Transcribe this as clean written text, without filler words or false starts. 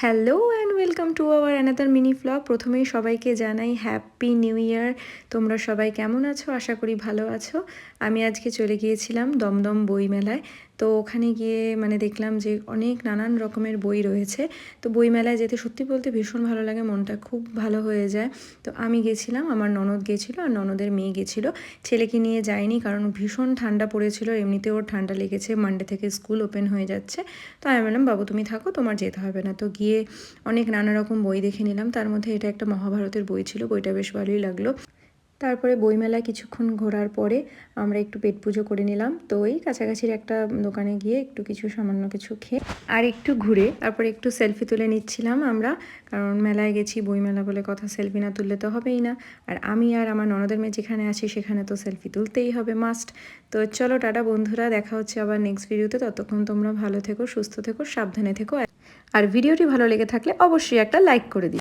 Hello and welcome to our another mini vlog. প্রথমেই সবাইকে জানাই হ্যাপি নিউ ইয়ার। তোমরা সবাই কেমন আছো? আশা করি ভালো আছো। আমি আজকে চলে গিয়েছিলাম দমদম বইমেলায়। তো ওখানে গিয়ে দেখলাম যে অনেক নানান রকমের বই রয়েছে। তো বইমেলায় যেতে সত্যি বলতে ভীষণ ভালো লাগে, মনটা খুব ভালো হয়ে যায়। তো আমি গেছিলাম, আমার ননদ গেছিলো আর ননদের মেয়ে গেছিলো। ছেলেকে নিয়ে যায়নি কারণ ভীষণ ঠান্ডা পড়েছিল, এমনিতেও ওর ঠান্ডা লেগেছে, মানডে থেকে স্কুল ওপেন হয়ে যাচ্ছে। তো আমি বললাম বাবু তুমি থাকো, তোমার যেতে হবে না। তো গিয়ে অনেক নানা রকম বই দেখে নিলাম। তার মধ্যে এটা একটা মহাভারতের বই ছিল, বইটা বেশ ভালোই লাগলো। তারপরে বইমেলায় কিছুক্ষণ ঘোরার পরে আমরা একটু পেট পুজো করে নিলাম। তো এই কাছাকাছির একটা দোকানে গিয়ে একটু কিছু সামান্য কিছু খেয়ে আর একটু ঘুরে তারপরে একটু সেলফি তুলে নিচ্ছিলাম আমরা, কারণ মেলায় গেছি, বইমেলা বলে কথা, সেলফি না তুললে তো হবেই না। আর আমি আর আমার ননদের মেয়ে যেখানে আছি সেখানে তো সেলফি তুলতেই হবে, মাস্ট। তো চলো টাটা বন্ধুরা, দেখা হচ্ছে আবার নেক্সট ভিডিওতে। ততক্ষণ তোমরা ভালো থেকো, সুস্থ থেকো, সাবধানে থেকো। আর ভিডিওটি ভালো লেগে থাকলে অবশ্যই একটা লাইক করে দিও।